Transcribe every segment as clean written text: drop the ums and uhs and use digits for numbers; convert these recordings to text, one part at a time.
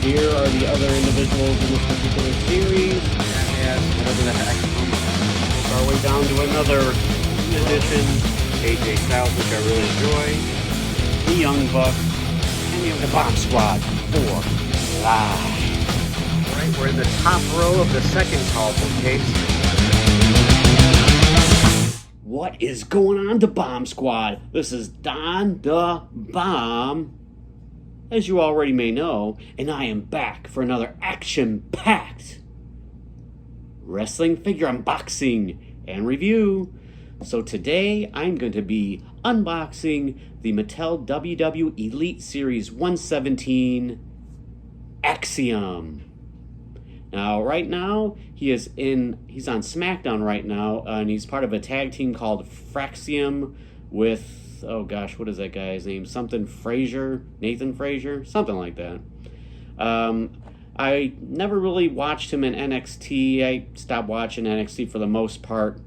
here are the other individuals in this particular series. Yes, whatever the heck. Work our way down to another edition. AJ Styles, which I really enjoy. The Young Bucks, and the Bomb Squad 4 live. Alright, we're in the top row of the second colorful case. What is going on, the Bomb Squad? This is Don the Bomb, as you already may know, and I am back for another action-packed wrestling figure unboxing and review. So today I'm going to be unboxing the Mattel WWE Elite Series 117 Axiom. Now, right now, he's on SmackDown right now, and he's part of a tag team called Axiom with, oh gosh, what is that guy's name? Something Frazier? Nathan Frazier? Something like that. I never really watched him in NXT. I stopped watching NXT for the most part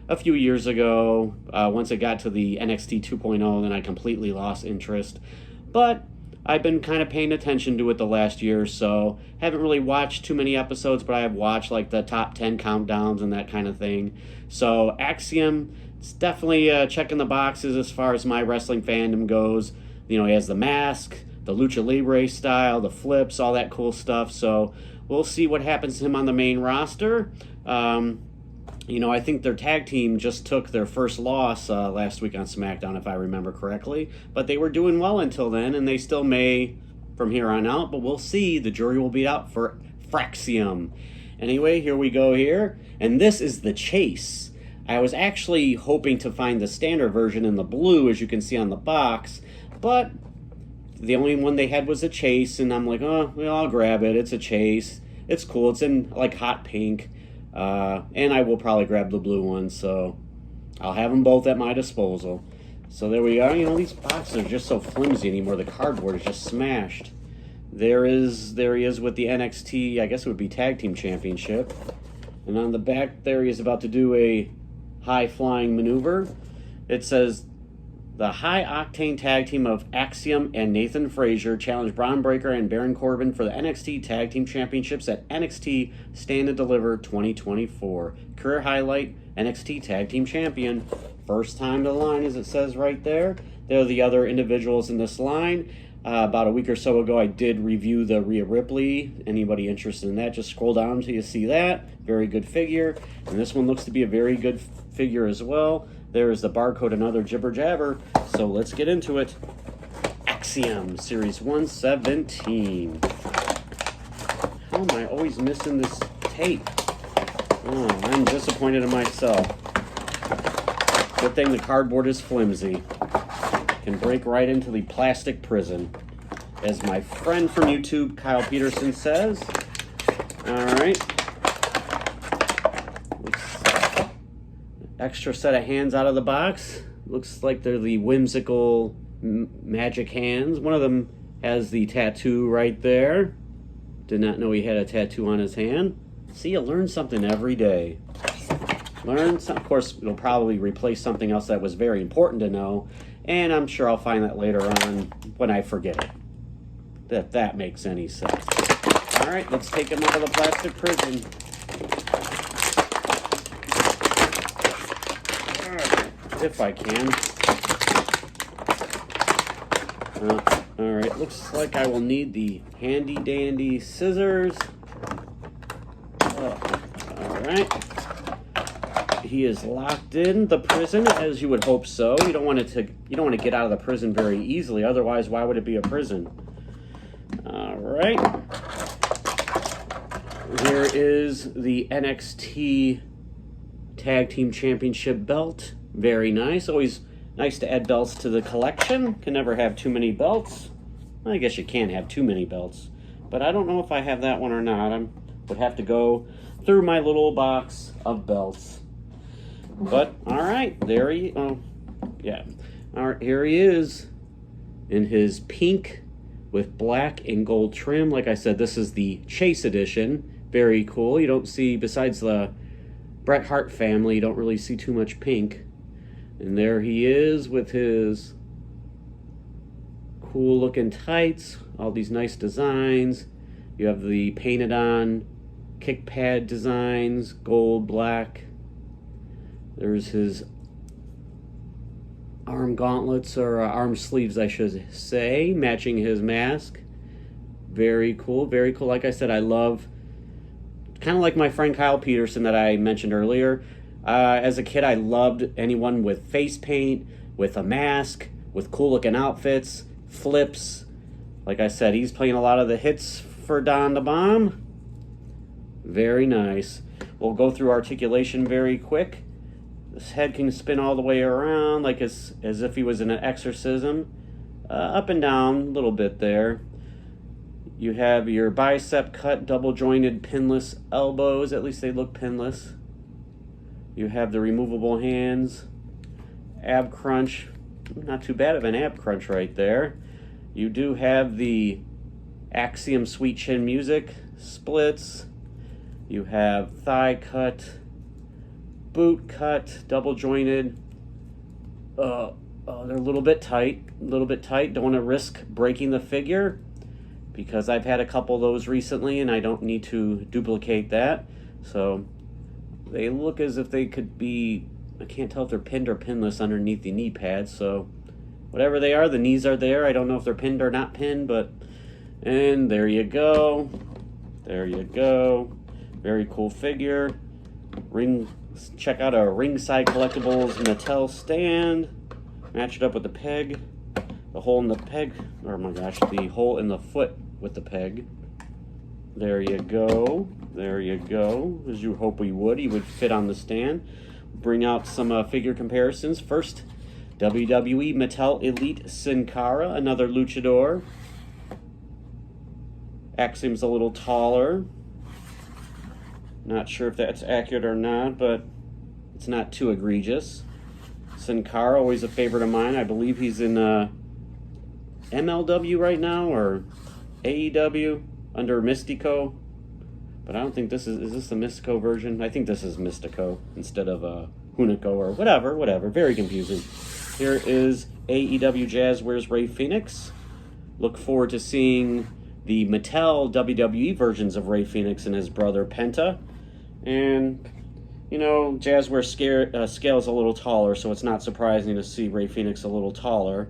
a few years ago. Once it got to the NXT 2.0, then I completely lost interest. But I've been kind of paying attention to it the last year or so. Haven't really watched too many episodes, but I have watched like the top 10 countdowns and that kind of thing. So Axiom, it's definitely checking the boxes as far as my wrestling fandom goes. You know, he has the mask, the lucha libre style, the flips, all that cool stuff. So we'll see what happens to him on the main roster. You know, I think their tag team just took their first loss last week on SmackDown, if I remember correctly. But they were doing well until then, and they still may from here on out. But we'll see. The jury will be out for Axiom. Anyway, here we go here. And this is the chase. I was actually hoping to find the standard version in the blue, as you can see on the box. But the only one they had was a chase, and I'm like, oh, well, I'll grab it. It's a chase. It's cool. It's in, like, hot pink. And I will probably grab the blue one, so I'll have them both at my disposal. So there we are. You know, these boxes are just so flimsy anymore. The cardboard is just smashed. There he is with the NXT, I guess it would be Tag Team Championship. And on the back there, he is about to do a high-flying maneuver. It says, the high-octane tag team of Axiom and Nathan Frazier challenged Braun Breaker and Baron Corbin for the NXT Tag Team Championships at NXT Stand and Deliver 2024. Career highlight, NXT Tag Team Champion. First time to the line, as it says right there. They're the other individuals in this line. About a week or so ago, I did review the Rhea Ripley. Anybody interested in that, just scroll down until you see that. Very good figure. And this one looks to be a very good figure as well. There is the barcode, another jibber jabber. So let's get into it. Axiom Series 117. How am I always missing this tape? Oh, I'm disappointed in myself. Good thing the cardboard is flimsy. Can break right into the plastic prison. As my friend from YouTube, Kyle Peterson, says. Alright. Extra set of hands out of the box. Looks like they're the whimsical magic hands. One of them has the tattoo right there. Did not know he had a tattoo on his hand. See, you learn something every day. Of course, it'll probably replace something else that was very important to know, and I'm sure I'll find that later on when I forget it. That makes any sense. All right, let's take him out of the plastic prison. If I can. Alright, looks like I will need the handy dandy scissors. Alright. He is locked in the prison, as you would hope so. You don't want to get out of the prison very easily, otherwise why would it be a prison? Alright. Here is the NXT Tag Team Championship belt. Very nice. Always nice to add belts to the collection. Can never have too many belts. I guess you can't have too many belts. But I don't know if I have that one or not. I would have to go through my little box of belts. But, alright. There he... Oh, yeah. Alright, here he is. In his pink with black and gold trim. Like I said, this is the Chase Edition. Very cool. You don't see, besides the Bret Hart family, you don't really see too much pink. And there he is with his cool looking tights, all these nice designs. You have the painted on kick pad designs, gold, black. There's his arm gauntlets, or arm sleeves I should say, matching his mask. Very cool, very cool. Like I said, I love, kind of like my friend Kyle Peterson that I mentioned earlier. As a kid, I loved anyone with face paint, with a mask, with cool looking outfits, flips. Like I said, he's playing a lot of the hits for Don the Bomb. Very nice. We'll go through articulation very quick. This head can spin all the way around like as if he was in an exorcism. Up and down a little bit there. You have your bicep cut, double jointed, pinless elbows. At least they look pinless. You have the removable hands. Ab crunch. Not too bad of an ab crunch right there. You do have the Axiom sweet chin music splits. You have thigh cut, boot cut, double jointed. They're a little bit tight. Don't want to risk breaking the figure, because I've had a couple of those recently and I don't need to duplicate that. So they look as if they could be, I can't tell if they're pinned or pinless underneath the knee pads. So whatever they are, the knees are there. I don't know if they're pinned or not pinned, but, and there you go. There you go. Very cool figure. Check out our Ringside Collectibles Mattel stand. Match it up with the peg. The hole in the peg, oh my gosh, the hole in the foot with the peg. There you go. There you go. As you hope he would fit on the stand. Bring out some figure comparisons. First, WWE Mattel Elite Sin Cara, another luchador. Axiom's a little taller. Not sure if that's accurate or not, but it's not too egregious. Sin Cara, always a favorite of mine. I believe he's in MLW right now, or AEW under Mystico. But I don't think this is this the Mystico version? I think this is Mystico instead of Hunico or whatever. Very confusing. Here is AEW Jazzwares Ray Phoenix. Look forward to seeing the Mattel WWE versions of Ray Phoenix and his brother Penta. And, you know, Jazzware scales a little taller, so it's not surprising to see Ray Phoenix a little taller.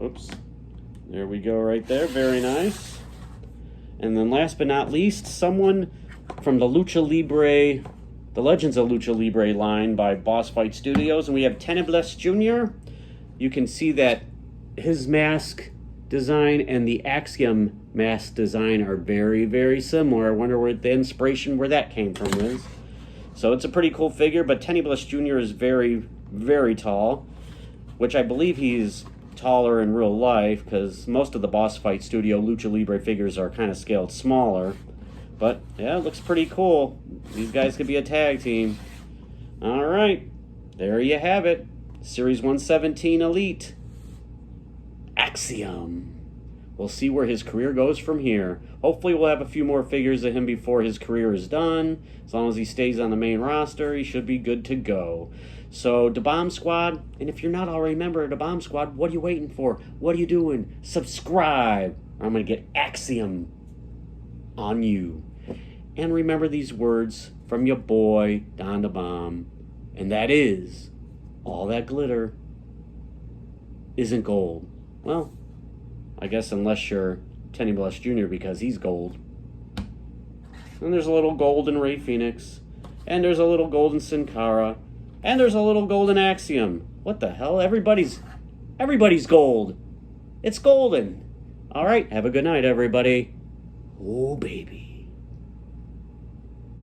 Oops. There we go right there. Very nice. And then last but not least, someone from the Lucha Libre, the Legends of Lucha Libre line by Boss Fight Studios. And we have Teneblas Jr. You can see that his mask design and the Axiom mask design are very, very similar. I wonder where the inspiration, where that came from is. So it's a pretty cool figure, but Teneblas Jr. is very, very tall, which I believe he's taller in real life, because most of the Boss Fight Studio Lucha Libre figures are kind of scaled smaller. But yeah, it looks pretty cool. These guys could be a tag team. All right, there you have it. Series 117 Elite Axiom. We'll see where his career goes from here. Hopefully we'll have a few more figures of him before his career is done. As long as he stays on the main roster, he should be good to go. So, the Bomb Squad, and if you're not already a member of the Bomb Squad, what are you waiting for? What are you doing? Subscribe, or I'm going to get Axiom on you. And remember these words from your boy, Don the Bomb, and that is, all that glitter isn't gold. Well, I guess unless you're Teneblas Jr. because he's gold. And there's a little gold in Ray Phoenix. And there's a little gold in Sin Cara. And there's a little gold in Axiom. What the hell? Everybody's gold. It's golden. All right, have a good night, everybody. Oh, baby.